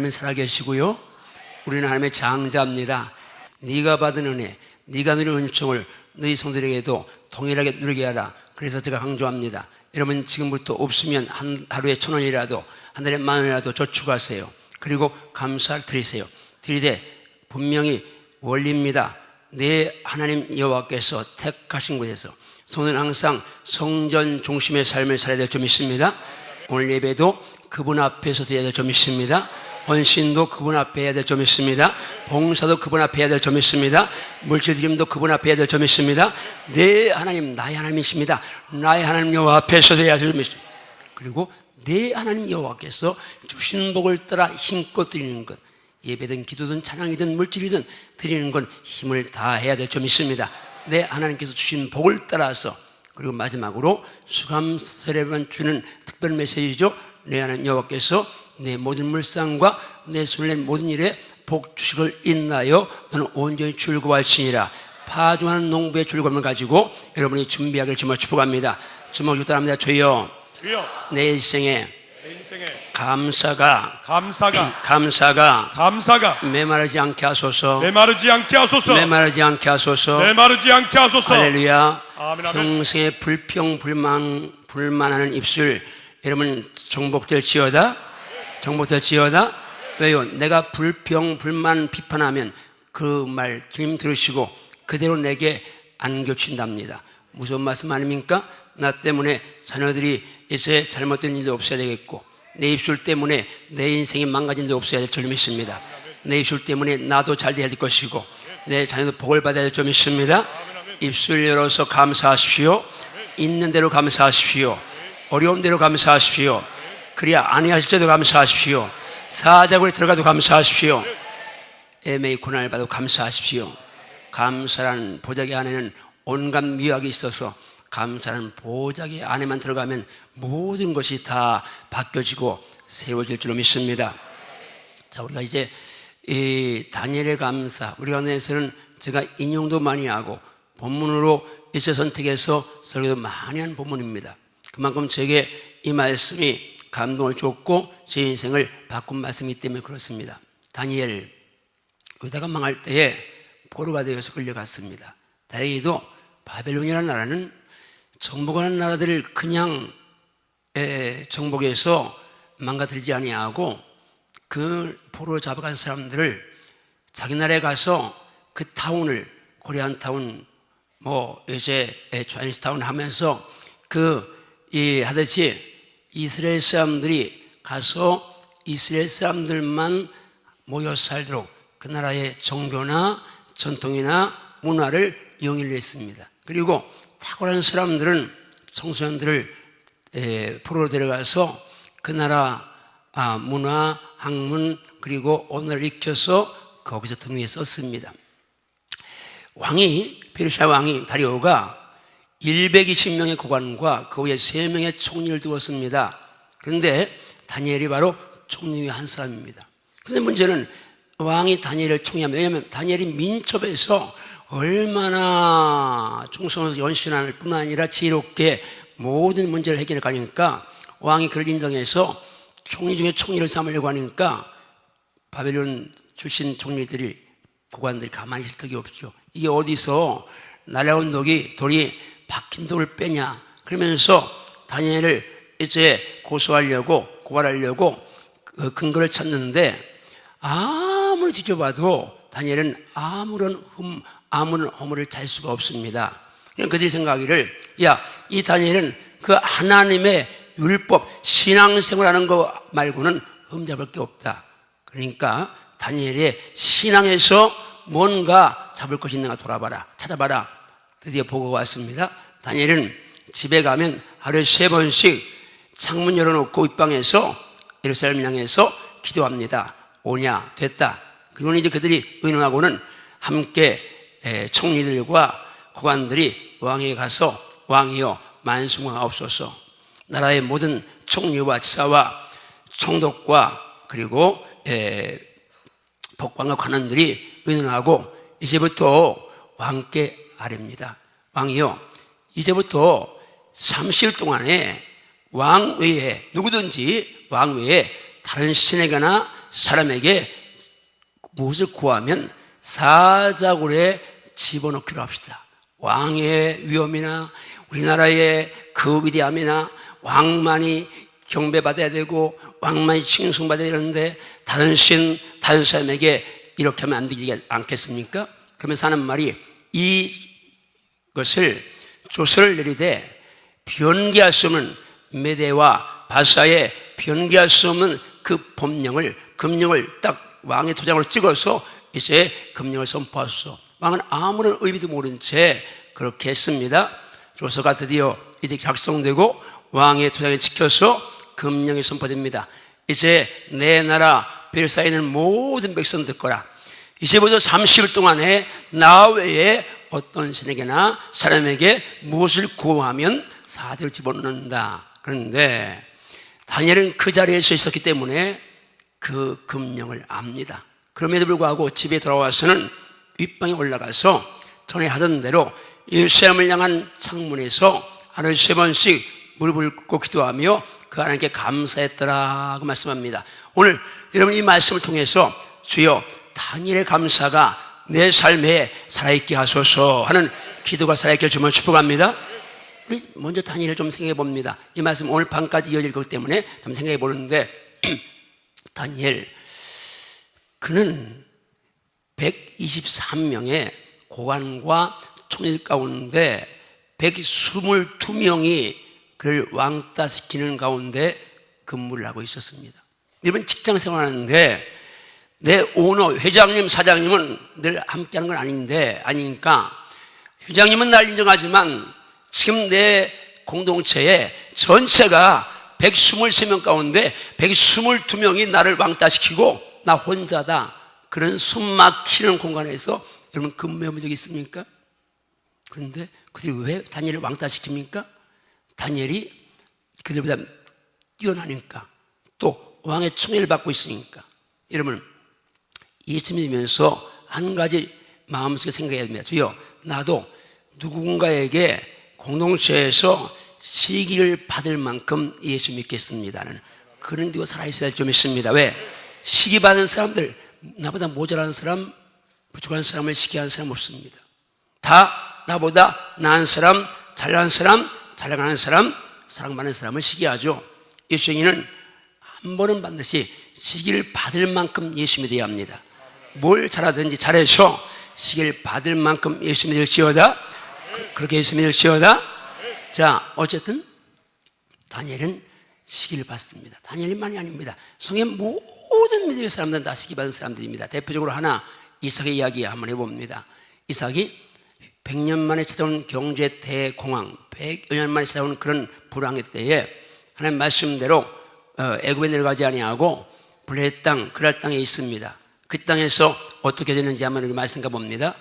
하나님은 살아계시고요, 우리는 하나님의 장자입니다. 네가 받은 은혜, 네가 누린 은총을 너희 성도들에게도 동일하게 누리게 하라. 그래서 제가 강조합니다. 여러분, 지금부터 없으면 하루에 1,000원이라도, 한 달에 10,000원이라도 저축하세요. 그리고 감사를 드리세요. 드리되 분명히 원리입니다. 내 하나님 여호와께서 택하신 곳에서 저는 항상 성전 중심의 삶을 살아야 될 점 있습니다. 오늘 예배도 그분 앞에서 드려야 될 점 있습니다. 헌신도 그분 앞에 해야 될 점 있습니다. 봉사도 그분 앞에 해야 될 점 있습니다. 물질 드림도 그분 앞에 해야 될 점 있습니다. 내 하나님, 나의 하나님이십니다. 나의 하나님 여호와 앞에서 드려야 될 점 있습니다. 그리고 내 하나님 여호와께서 주신 복을 따라 힘껏 드리는 것, 예배든 기도든 찬양이든 물질이든 드리는 건 힘을 다해야 될 점이 있습니다. 내 하나님께서 주신 복을 따라서. 그리고 마지막으로 수감설에만 주는 특별 메시지죠. 내 하나님 여호와께서 내 모든 물상과 내 손의 모든 일에 복 주식을 인하여 너는 온전히 즐거워할지니라. 파종하는 농부의 즐거움을 가지고 여러분이 준비하기를 주님으로 축복합니다. 주먹 주고 따라합니다. 주여, 내 인생에 감사가 메마르지 않게 하소서. 할렐루야. 평생에 불평불만하는 입술 여러분 정복될지어다. 왜요? 내가 불평불만 비판하면 그 말 주님 들으시고 그대로 내게 안 겹친답니다. 무슨 말씀 아닙니까? 나 때문에 자녀들이 이제 잘못된 일도 없어야 되겠고, 내 입술 때문에 내 인생이 망가진 일도 없어야 될 점이 있습니다. 내 입술 때문에 나도 잘 돼야 될 것이고 내 자녀도 복을 받아야 될 점이 있습니다. 입술 열어서 감사하십시오. 있는 대로 감사하십시오. 어려운 대로 감사하십시오. 그래야 아니하실 때도 감사하십시오. 사자굴에 들어가도 감사하십시오. 애매히 고난을 받아도 감사하십시오. 감사라는 보자기 안에는 온갖 미학이 있어서 감사라는 보자기 안에만 들어가면 모든 것이 다 바뀌어지고 새로워질 줄로 믿습니다. 자, 우리가 이제 이 다니엘의 감사, 우리 가운데서는 제가 인용도 많이 하고 본문으로 일체 선택해서 설교도 많이 한 본문입니다. 그만큼 제게 이 말씀이 감동을 줬고 제 인생을 바꾼 말씀이기 때문에 그렇습니다. 다니엘, 유다가 망할 때에 포로가 되어서 끌려갔습니다. 다행히도 바벨론이라는 나라는 정복하는 나라들을 그냥 정복해서 망가뜨리지 아니하고 그 포로로 잡아간 사람들을 자기 나라에 가서 그 타운을, 코리안 타운, 이제 차이니스타운 하면서 하듯이 이스라엘 사람들이 가서 이스라엘 사람들만 모여 살도록 그 나라의 종교나 전통이나 문화를 영위를 했습니다. 그리고 탁월한 사람들은 청소년들을 포로로 데려가서 그 나라 문화, 학문 그리고 언어를 익혀서 거기서 등 위에 썼습니다. 페르시아 왕이 다리오가 120명의 고관과 그 위에 3명의 총리를 두었습니다. 그런데 다니엘이 바로 총리 중에 한 사람입니다. 그런데 문제는 왕이 다니엘을 총리하면, 왜냐하면 다니엘이 민첩에서 얼마나 충성해서 연신할 뿐만 아니라 지혜롭게 모든 문제를 해결해 가니까 왕이 그를 인정해서 총리 중에 총리를 삼으려고 하니까 바벨론 출신 총리들이, 고관들이 가만히 있을 턱이 없죠. 이게 어디서 날아온 돌이 박힌 돌을 빼냐, 그러면서 다니엘을 이제 고발하려고 그 근거를 찾는데 아무리 뒤져봐도 다니엘은 아무런 허물을 찾을 수가 없습니다. 그냥 그들이 생각하기를, 이 다니엘은 그 하나님의 율법, 신앙생활하는 거 말고는 흠잡을 게 없다. 그러니까 다니엘의 신앙에서 뭔가 잡을 것이 있는가 찾아봐라. 드디어 보고가 왔습니다. 다니엘은 집에 가면 하루에 3번씩 창문 열어놓고 윗방에서 예루살렘 향해서 기도합니다. 오냐, 됐다. 그리고 이제 그들이 의논하고는 함께 총리들과 고관들이 왕에게 가서, 왕이여 만수무하옵소서. 나라의 모든 총리와 지사와 총독과 그리고 법관과 관원들이 의논하고 이제부터 왕께 아뢰입니다. 왕이요, 이제부터 30일 동안에 왕 외에 누구든지 왕 외에 다른 신에게나 사람에게 무엇을 구하면 사자굴에 집어넣기로 합시다. 왕의 위엄이나 우리나라의 그 위대함이나 왕만이 경배받아야 되고 왕만이 칭송받아야 되는데 다른 신, 다른 사람에게 이렇게 하면 안 되지 않겠습니까? 그러면서 하는 말이 이것을 조서를 내리되 변개할 수 없는 메대와 바사에 변개할 수 없는 그 금령을 딱 왕의 도장으로 찍어서 이제 금령을 선포하소서. 왕은 아무런 의미도 모른 채 그렇게 했습니다. 조서가 드디어 이제 작성되고 왕의 도장에 찍혀서 금령이 선포됩니다. 이제 내 나라 벨사에 있는 모든 백성 듣거라. 이제부터 30일 동안에 나 외에 어떤 신에게나 사람에게 무엇을 구하면 사자를 집어넣는다. 그런데 다니엘은 그 자리에 서 있었기 때문에 그 금령을 압니다. 그럼에도 불구하고 집에 돌아와서는 윗방에 올라가서 전에 하던 대로 예루살렘을 향한 창문에서 하루에 3번씩 무릎을 꿇고 기도하며 그 하나님께 감사했더라고 말씀합니다. 오늘 여러분 이 말씀을 통해서 주여 다니엘의 감사가 내 삶에 살아있게 하소서 하는 기도가 살아있게 해주면 축복합니다. 우리 먼저 다니엘을 좀 생각해 봅니다. 이 말씀 오늘 밤까지 이어질 거기 때문에 좀 생각해 보는데 다니엘 그는 123명의 고관과 총일 가운데 122명이 그를 왕따시키는 가운데 근무를 하고 있었습니다. 이번 직장 생활하는데 내 오너, 회장님, 사장님은 늘 함께하는 건 아닌데 아니니까 회장님은 날 인정하지만 지금 내 공동체의 전체가 123명 가운데 122명이 나를 왕따시키고 나 혼자다. 그런 숨 막히는 공간에서 여러분 근무해 본 적 있습니까? 그런데 그들이 왜 다니엘을 왕따시킵니까? 다니엘이 그들보다 뛰어나니까 또 왕의 총애를 받고 있으니까. 여러분 예수 믿으면서 한 가지 마음속에 생각해야 됩니다. 주여 나도 누군가에게 공동체에서 시기를 받을 만큼 예수 믿겠습니다는 그런 뒤로 살아있어야 할 점이 있습니다. 왜? 시기 받은 사람들, 나보다 모자란 사람, 부족한 사람을 시기하는 사람 없습니다. 다 나보다 나은 사람, 잘난 사람, 잘 나가는 사람, 사랑받는 사람을 시기하죠. 예수님은 한 번은 반드시 시기를 받을 만큼 예수 믿어야 합니다. 뭘 잘하든지 잘해서 시기를 받을 만큼 예수 믿을지어다. 그렇게 예수 믿을지어다. 자, 어쨌든 다니엘은 시기를 받습니다. 다니엘만이 아닙니다. 성의 모든 믿음의 사람들은 다 시기 받은 사람들입니다. 대표적으로 하나 이삭의 이야기 한번 해봅니다. 이삭이 100년 만에 찾아온 경제 대공황, 100여 년 만에 찾아온 그런 불황의 때에 하나님 말씀대로 애굽에 내려가지 아니하고 블레셋 땅, 그랄 땅에 있습니다. 그 땅에서 어떻게 되는지 한번 말씀가 봅니다.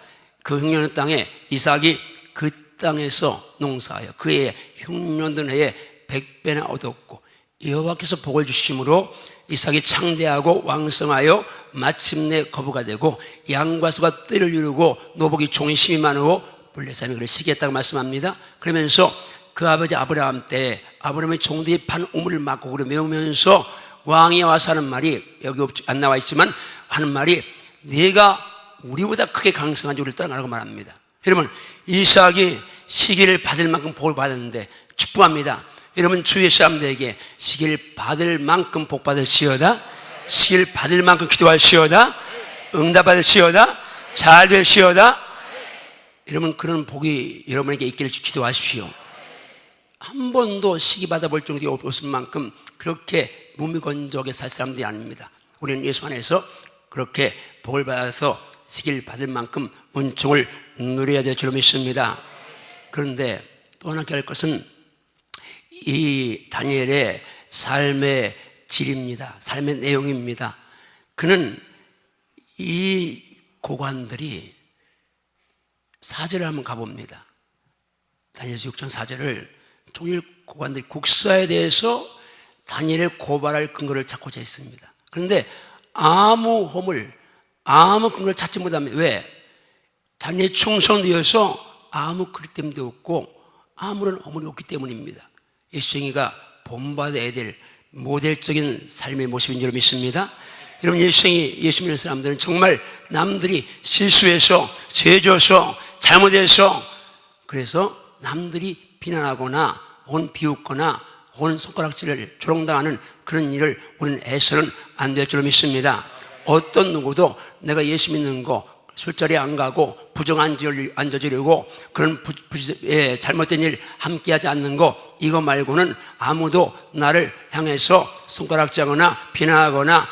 그 흉년의 땅에 이삭이 그 땅에서 농사하여 그의 흉년된 해에 100배나 얻었고 여호와께서 복을 주심으로 이삭이 창대하고 왕성하여 마침내 거부가 되고 양과 소가 떼를 이루고 노복이 종이 힘이 많고 블레셋이 그를 시기했다고 말씀합니다. 그러면서 그 아버지 아브라함 때 아브라함의 종들이 판 우물을 막고 그를 메우면서 왕이 와서 하는 말이 여기 안 나와 있지만 하는 말이 네가 우리보다 크게 강성한 우리를 떠나라고 말합니다. 여러분 이삭이 시기를 받을 만큼 복을 받았는데 축복합니다. 여러분 주위의 사람들에게 시기를 받을 만큼 복 받을지어다. 시기를 받을 만큼 기도할지어다. 응답받을지어다. 잘 될지어다. 여러분 그런 복이 여러분에게 있기를 기도하십시오. 한 번도 시기 받아볼 정도가 없을 만큼 그렇게 무미건조하게 살 사람들이 아닙니다. 우리는 예수 안에서 그렇게 복을 받아서 시기를 받을 만큼 은총을 누려야 될 줄 믿습니다. 그런데 또 하나 깨알 것은 이 다니엘의 삶의 질입니다. 삶의 내용입니다. 그는 이 고관들이 4절을 한번 가봅니다. 다니엘서 6장 4절을 종일 고관들이 국사에 대해서 다니엘을 고발할 근거를 찾고자 했습니다. 그런데 아무 허물, 아무 근거를 찾지 못합니다. 왜? 다니엘이 충성되어서 아무 그릇됨도 없고 아무런 허물이 없기 때문입니다. 예수쟁이가 본받아야 될 모델적인 삶의 모습인 줄 믿습니다. 여러분, 예수 믿는 사람들은 정말 남들이 실수해서 죄져서 잘못해서 그래서 남들이 비난하거나 혹은 비웃거나 혹은 손가락질을 조롱당하는 그런 일을 우리는 해서는 안 될 줄로 믿습니다. 어떤 누구도 내가 예수 믿는 거 술자리에 안 가고 부정 안 저지르고 그런 잘못된 일 함께 하지 않는 거, 이거 말고는 아무도 나를 향해서 손가락질하거나 비난하거나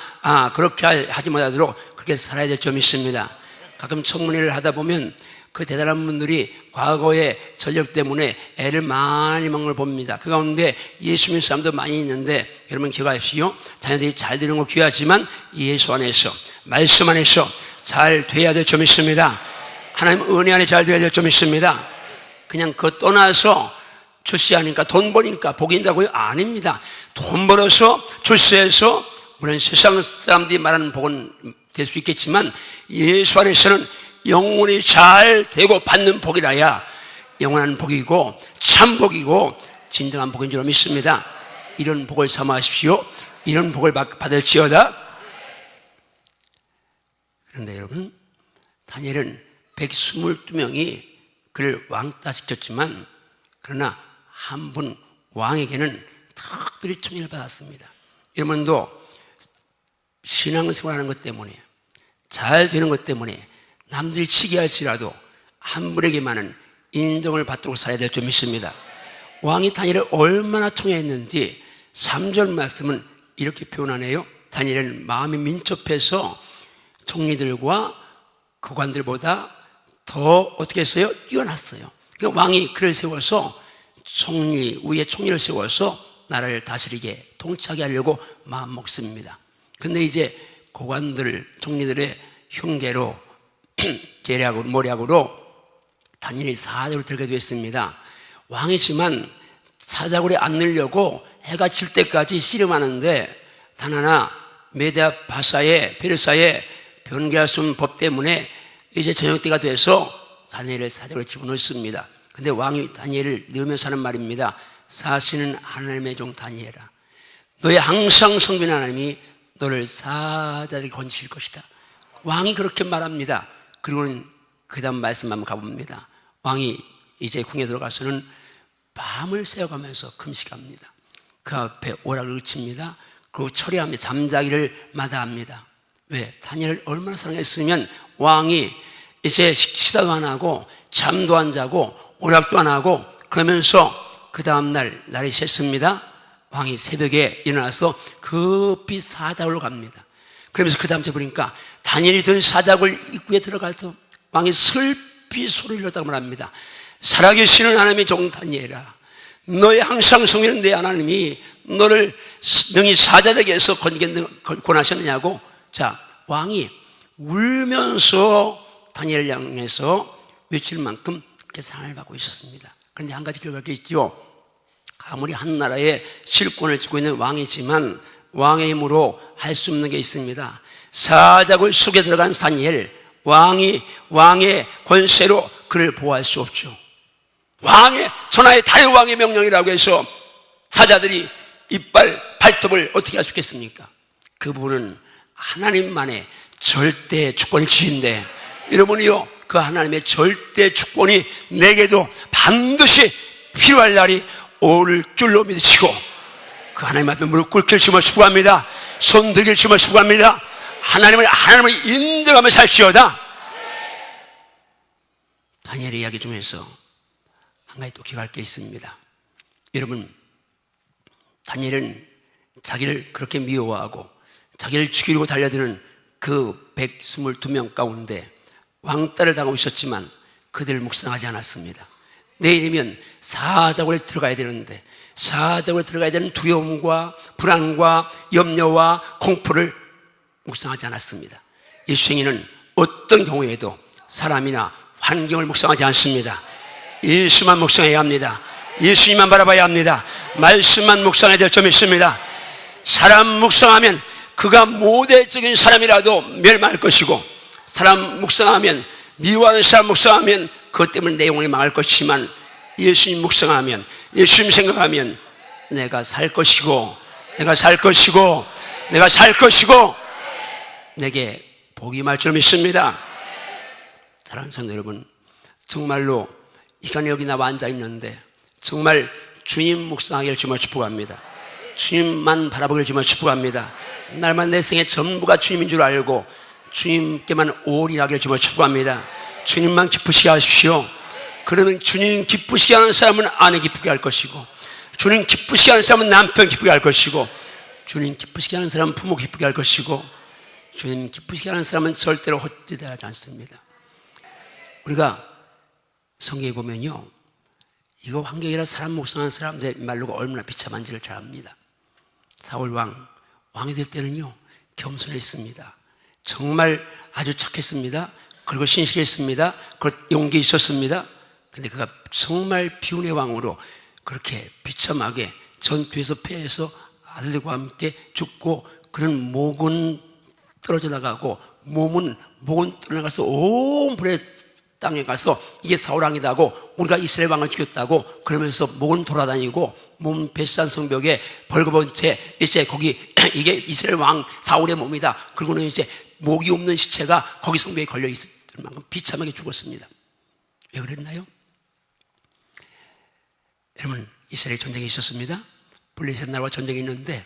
그렇게 하지 못하도록 그렇게 살아야 될 줄 믿습니다. 가끔 청문회를 하다 보면 그 대단한 분들이 과거의 전력 때문에 애를 많이 먹는 걸 봅니다. 그 가운데 예수 믿는 사람도 많이 있는데, 여러분 기억하십시오. 자녀들이 잘 되는 거 귀하지만 예수 안에서, 말씀 안에서 잘 돼야 될 줄 믿습니다. 하나님 은혜 안에 잘 돼야 될 줄 믿습니다. 그냥 그거 떠나서 출세하니까 돈 버니까 복이 있다고요? 아닙니다. 돈 벌어서 출세해서 물론 세상 사람들이 말하는 복은 될 수 있겠지만 예수 안에서는 영혼이 잘 되고 받는 복이라야 영원한 복이고 참 복이고 진정한 복인 줄 믿습니다. 이런 복을 삼아하십시오. 이런 복을 받을지어다. 그런데 여러분, 다니엘은 122명이 그를 왕따시켰지만 그러나 한 분 왕에게는 특별히 총애를 받았습니다. 여러분도 신앙생활하는 것 때문에 잘 되는 것 때문에 남들이 치게 할지라도 한 분에게만은 인정을 받도록 살아야 될 줄 믿습니다. 왕이 다니엘을 얼마나 총애했는지 3절 말씀은 이렇게 표현하네요. 다니엘은 마음이 민첩해서 총리들과 고관들보다 더 어떻게 했어요? 뛰어났어요. 그러니까 왕이 그를 세워서 위에 총리를 세워서 나라를 다스리게 통치하게 하려고 마음 먹습니다. 근데 이제 고관들, 총리들의 흉계로 계략으로, 모략으로 다니엘이 사자굴에 들게 됐습니다. 왕이지만 사자굴에 앉으려고 해가 질 때까지 씨름하는데 단 하나 메데 바사의 페르사의 변개할 수 없는 법 때문에 이제 저녁 때가 돼서 다니엘을 사자굴에 집어넣습니다. 근데 왕이 다니엘을 넣으면서 하는 말입니다. 사시는 하나님의 종 다니엘아, 너의 항상 성빈 하나님이 너를 사자들에게 건지실 것이다. 왕이 그렇게 말합니다. 그리고는 그 다음 말씀 한번 가봅니다. 왕이 이제 궁에 들어가서는 밤을 새어가면서 금식합니다. 그 앞에 오락을 그칩니다. 그리고 철회하며 잠자기를 마다합니다. 왜? 다니엘을 얼마나 사랑했으면 왕이 이제 식사도 안 하고 잠도 안 자고 오락도 안 하고 그러면서 그 다음날 날이 샜습니다. 왕이 새벽에 일어나서 급히 사자굴로 갑니다. 그러면서 그 다음 주 보니까 다니엘이 든 사자굴 입구에 들어가서 왕이 슬피 소리를 질렀다고 말합니다. 살아계시는 하나님의 종 다니엘아, 너의 항상 성리는 내 하나님이 너를 능히 사자에게서 권하셨느냐고. 자, 왕이 울면서 다니엘을 향해서 외칠 만큼 그렇게 사랑을 받고 있었습니다. 그런데 한 가지 기억할 게 있죠. 아무리 한 나라의 실권을 쥐고 있는 왕이지만 왕의 힘으로 할 수 없는 게 있습니다. 사자굴 속에 들어간 다니엘, 왕의 권세로 그를 보호할 수 없죠. 전하의 다른 왕의 명령이라고 해서 사자들이 이빨, 발톱을 어떻게 할 수 있겠습니까? 그분은 하나님만의 절대 주권이 주인데, 여러분이요, 그 하나님의 절대 주권이 내게도 반드시 필요할 날이 올 줄로 믿으시고 그 하나님 앞에 무릎 꿇길 주님을 축복합니다. 손 들길 주님을 축복합니다. 하나님을 인정하며 살시오다. 다니엘의 이야기 중에서 한 가지 또 기억할 게 있습니다. 여러분, 다니엘은 자기를 그렇게 미워하고 자기를 죽이려고 달려드는 그 122명 가운데 왕따를 당하고 있었지만 그들을 묵상하지 않았습니다. 내일이면 사자굴에 들어가야 되는데 사자굴에 들어가야 되는 두려움과 불안과 염려와 공포를 묵상하지 않았습니다. 예수님은 어떤 경우에도 사람이나 환경을 묵상하지 않습니다. 예수만 묵상해야 합니다. 예수님만 바라봐야 합니다. 말씀만 묵상해야 될 점이 있습니다. 사람 묵상하면 그가 모델적인 사람이라도 멸망할 것이고, 사람 묵상하면, 미워하는 사람 묵상하면 그것 때문에 내 영혼이 망할 것이지만, 예수님 묵상하면, 예수님 생각하면 내가 살 것이고, 내가 살 것이고, 내가 살 것이고, 내게 복이 임할 줄 믿습니다. 사랑하는 성도 여러분, 정말로 이 시간에 여기 나와 앉아있는데 정말 주님 묵상하기를 주님을 축복합니다. 주님만 바라보기를 주님을 축복합니다. 날만 내 생의 전부가 주님인 줄 알고 주님께만 올인하기를 주님을 축복합니다. 주님만 기쁘시게 하십시오. 그러면 주님 기쁘시게 하는 사람은 아내 기쁘게 할 것이고, 주님 기쁘시게 하는 사람은 남편 기쁘게 할 것이고, 주님 기쁘시게 하는 사람은 부모 기쁘게 할 것이고, 주님 기쁘시게 하는 사람은 절대로 헛되지 않습니다. 우리가 성경에 보면요, 이거 환경이라 사람 묵상하는 사람들 말로가 얼마나 비참한지를 잘 압니다. 사울 왕이 될 때는요 겸손했습니다. 정말 아주 착했습니다. 그리고 신실했습니다. 그리고 용기 있었습니다. 근데 그가 정말 비운의 왕으로 그렇게 비참하게 전투에서 패해서 아들들과 함께 죽고, 그는 목은 떨어져 나가고 목은 떠나가서 온 불의 땅에 가서 이게 사울 왕이다고, 우리가 이스라엘 왕을 죽였다고 그러면서 목은 돌아다니고 몸 벳산 성벽에 벌거벗은 채 이제 거기 이게 이스라엘 왕 사울의 몸이다. 그리고는 이제 목이 없는 시체가 거기 성벽에 걸려 있을 만큼 비참하게 죽었습니다. 왜 그랬나요? 여러분, 이스라엘 전쟁이 있었습니다. 블레셋 나라와 전쟁이 있는데,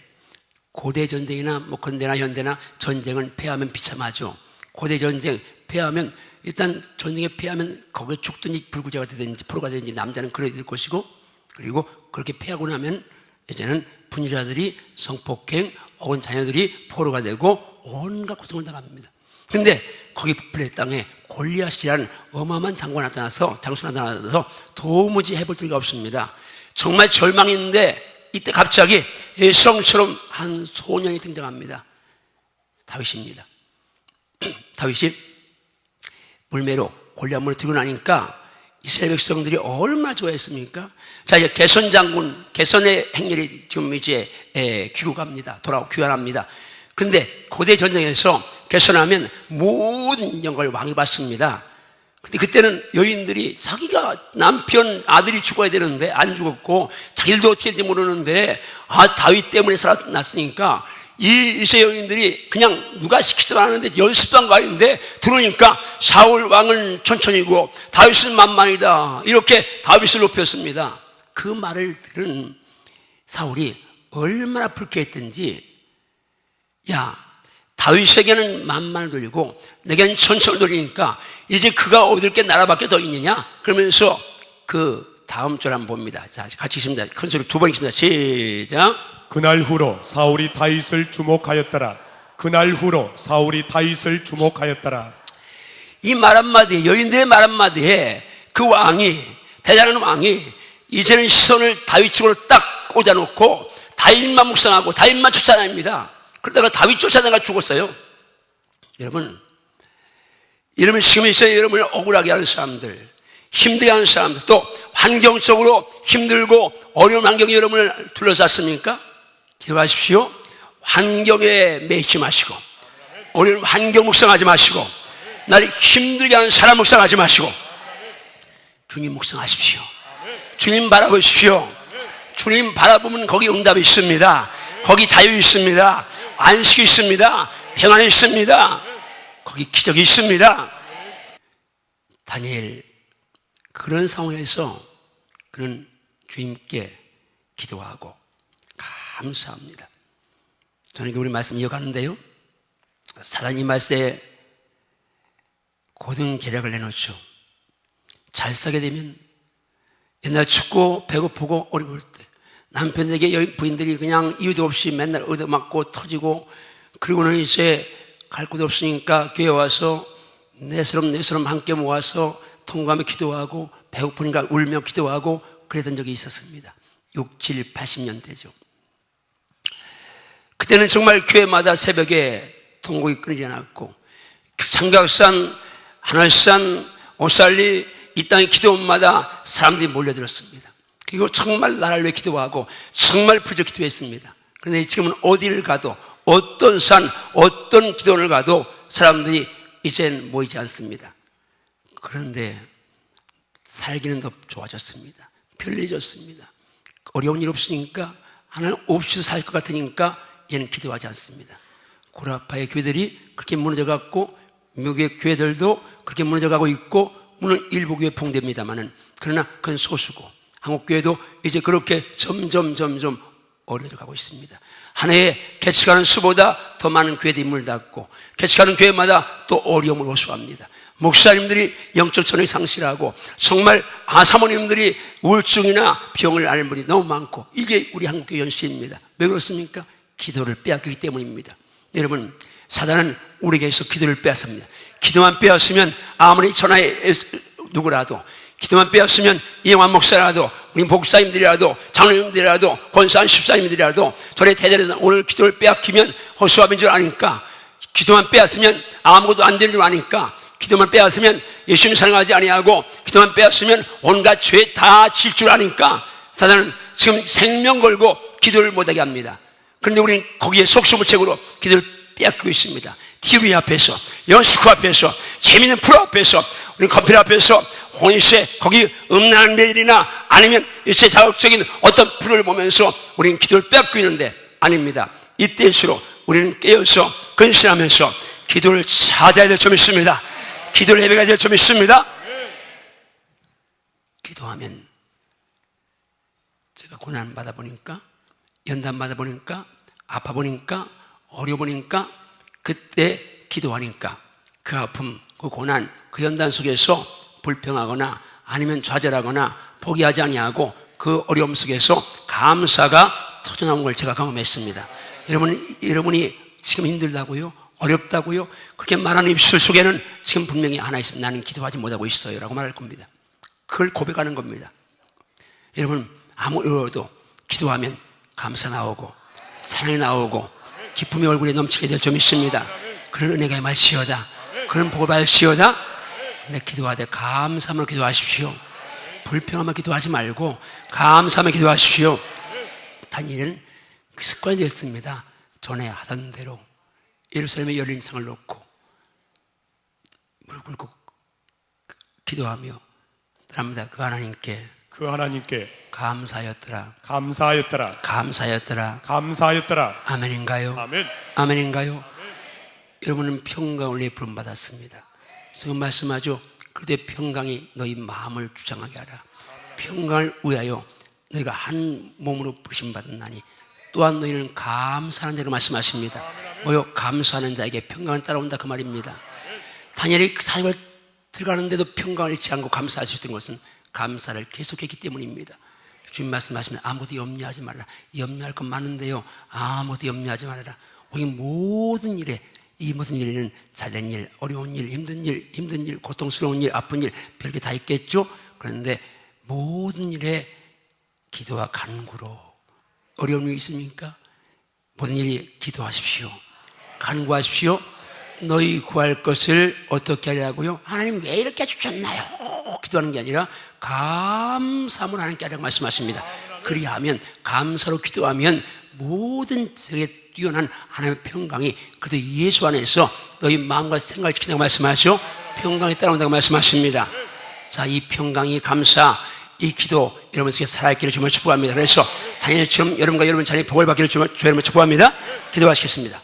고대 전쟁이나 뭐 근대나 현대나 전쟁은 패하면 비참하죠. 고대 전쟁 패하면, 일단 전쟁에 패하면 거기에 죽든지 불구제가 되든지 포로가 되든지 남자는 그래야 될 것이고, 그리고 그렇게 패하고 나면 이제는 분유자들이 성폭행 혹은 자녀들이 포로가 되고 온갖 고통을 당합니다. 근데 거기 블레셋 땅에 골리앗이라는 어마어마한 장수가 나타나서 도무지 해볼 수가 없습니다. 정말 절망인데 이때 갑자기 예성처럼 한 소년이 등장합니다. 다윗입니다. 다윗이 물매로 골리앗문을 들고 나니까 이스라엘 백성들이 얼마나 좋아했습니까? 자, 이제 개선 장군, 개선의 행렬이 지금 이제 귀국합니다. 귀환합니다. 근데 고대 전쟁에서 개선하면 모든 영광을 왕이 받습니다. 근데 그때는 여인들이 자기가 남편, 아들이 죽어야 되는데 안 죽었고, 자기들도 어떻게 될지 모르는데, 다윗 때문에 살아났으니까 이 이스라엘 여인들이 그냥 누가 시키지도 않았는데 연습도 안 가는데 들어오니까 사울 왕은 천천히고 다윗은 만만이다, 이렇게 다윗을 높였습니다. 그 말을 들은 사울이 얼마나 불쾌했던지, 야, 다윗에게는 만만을 돌리고 내게는 천천을 돌리니까 이제 그가 얻을 게 나라밖에 더 있느냐? 그러면서 그 다음 절 한번 봅니다. 자, 같이 있습니다. 큰 소리 두 번 있습니다. 시작. 그날 후로 사울이 다윗을 주목하였더라. 그날 후로 사울이 다윗을 주목하였더라. 이 말 한마디에, 여인들의 말 한마디에 그 왕이, 대단한 왕이 이제는 시선을 다윗 쪽으로 딱 꽂아놓고 다윗만 묵상하고 다윗만 쫓아다닙니다. 그러다가 다윗 쫓아다가 죽었어요. 여러분, 이러면 지금 있어요. 여러분을 억울하게 하는 사람들, 힘들게 하는 사람들, 또 환경적으로 힘들고 어려운 환경이 여러분을 둘러쌌습니까? 기억하십시오. 환경에 매이지 마시고, 어려운 환경 묵상하지 마시고, 나를 힘들게 하는 사람 묵상하지 마시고, 주님 묵상하십시오. 주님 바라보십시오. 주님 바라보면 거기 응답이 있습니다. 거기 자유 있습니다. 안식이 있습니다. 평안이 있습니다. 거기 기적이 있습니다. 다니엘, 그런 상황에서 그는 주님께 기도하고 감사합니다. 저는 우리 말씀 이어가는데요, 사단이 말세에 고든 계략을 내놓죠. 잘 싸게 되면 옛날 춥고 배고프고 어려울 때 남편에게 부인들이 그냥 이유도 없이 맨날 얻어맞고 터지고, 그리고는 이제 갈 곳 없으니까 교회 와서 내스럼 함께 모아서 통감에 기도하고 배고프니까 울며 기도하고 그랬던 적이 있었습니다. 6, 7, 80년대죠. 그때는 정말 교회마다 새벽에 통곡이 끊이지 않았고, 삼각산, 하늘산, 오살리 이 땅의 기도원마다 사람들이 몰려들었습니다. 그리고 정말 나를 위해 기도하고 정말 부적 기도했습니다. 그런데 지금은 어디를 가도, 어떤 산, 어떤 기도원을 가도 사람들이 이젠 모이지 않습니다. 그런데 살기는 더 좋아졌습니다. 편리해졌습니다. 어려운 일 없으니까, 하나님 없이도 살 것 같으니까 이제는 기도하지 않습니다. 구라파의 교회들이 그렇게 무너져갔고 미국의 교회들도 그렇게 무너져가고 있고 물론 일부 교회 붕괴입니다만은 그러나 그건 소수고 한국 교회도 이제 그렇게 점점 어려져 가고 있습니다. 한 해에 개척하는 수보다 더 많은 교회들이 문을 닫고 개척하는 교회마다 또 어려움을 호소합니다. 목사님들이 영적 전을 상실하고 정말 사모님들이 우울증이나 병을 앓는 분이 너무 많고 이게 우리 한국교회 현실입니다. 왜 그렇습니까? 기도를 빼앗기기 때문입니다. 여러분, 사단은 우리에게서 기도를 빼앗습니다. 기도만 빼앗으면 아무리 전하에 누구라도 기도만 빼앗으면 이영환 목사라도 우리 목사님들이라도 장로님들이라도 권사한 집사님들이라도 전에 대대에서 오늘 기도를 빼앗기면 허수아비인 줄 아니까 기도만 빼앗으면 아무것도 안 되는 줄 아니까 기도만 빼앗으면 예수님 사랑하지 아니하고 기도만 빼앗으면 온갖 죄 다 질 줄 아니까 사단은 지금 생명 걸고 기도를 못하게 합니다. 그런데 우리는 거기에 속수무책으로 기도를 빼앗기고 있습니다. TV 앞에서, 연스코 앞에서, 재미있는 프로 앞에서, 우리 컴퓨터 앞에서 혼인세 거기 음란한 메일이나 아니면 일체 자극적인 어떤 프로를 보면서 우리는 기도를 빼앗고 있는데 아닙니다. 이때일수록 우리는 깨어서 근신하면서 기도를 찾아야 될 점이 있습니다. 기도를 해배가 될 점이 있습니다. 기도하면 제가 고난 받아보니까 연단 받아보니까 아파보니까 어려보니까 그때 기도하니까 그 아픔, 그 고난, 그 연단 속에서 불평하거나 아니면 좌절하거나 포기하지 아니하고 그 어려움 속에서 감사가 터져나온 걸 제가 경험했습니다. 여러분이 지금 힘들다고요? 어렵다고요? 그렇게 말하는 입술 속에는 지금 분명히 하나 있습니다. 나는 기도하지 못하고 있어요 라고 말할 겁니다. 그걸 고백하는 겁니다. 여러분, 아무 어려워도 기도하면 감사 나오고 사랑이 나오고 기쁨이 얼굴에 넘치게 될 점이 있습니다. 그런 은혜가 임할지어다. 그런 복을 받을지어다. 근데 기도하되 감사하며 기도하십시오. 불평하며 기도하지 말고 감사하며 기도하십시오. 다니엘은 그 습관이 되었습니다. 전에 하던 대로 예루살렘의 열린 창을 놓고 무릎 꿇고 기도하며 따릅니다. 그 하나님께 감사하였더라. 아멘인가요? 아멘인가요? 여러분은 평강을 내 부름 받았습니다. 지금 말씀하죠. 그때 평강이 너희 마음을 주장하게 하라. 평강을 위하여 너희가 한 몸으로 부르심 받았나니 또한 너희는 감사하는 자로 말씀하십니다. 뭐요? 감사하는 자에게 평강을 따라온다 그 말입니다. 다니엘이 사역을 들어가는데도 평강을 잃지 않고 감사할 수 있던 것은 감사를 계속했기 때문입니다. 주님 말씀하시면 아무것도 염려하지 말라. 염려할 건 많은데요, 아무것도 염려하지 말아라. 이 모든 일에는 잘된 일, 어려운 일, 힘든 일, 고통스러운 일, 아픈 일 별게 다 있겠죠. 그런데 모든 일에 기도와 간구로 어려움이 있습니까? 모든 일이 기도하십시오. 간구하십시오. 너희 구할 것을 어떻게 하려고요? 하나님 왜 이렇게 주셨나요? 기도하는 게 아니라 감사함으로 하나님께 하라고 말씀하십니다. 그리하면 감사로 기도하면 모든 세계에 뛰어난 하나님의 평강이 그도 예수 안에서 너희 마음과 생각을 지킨다고 말씀하죠. 평강이 따라온다고 말씀하십니다. 자, 이 평강이 감사, 이 기도 여러분 속에 살아있기를 주님을 축복합니다. 그래서 다니엘처럼 여러분과 여러분 자녀의 복을 받기를 주님을 축복합니다. 기도하시겠습니다.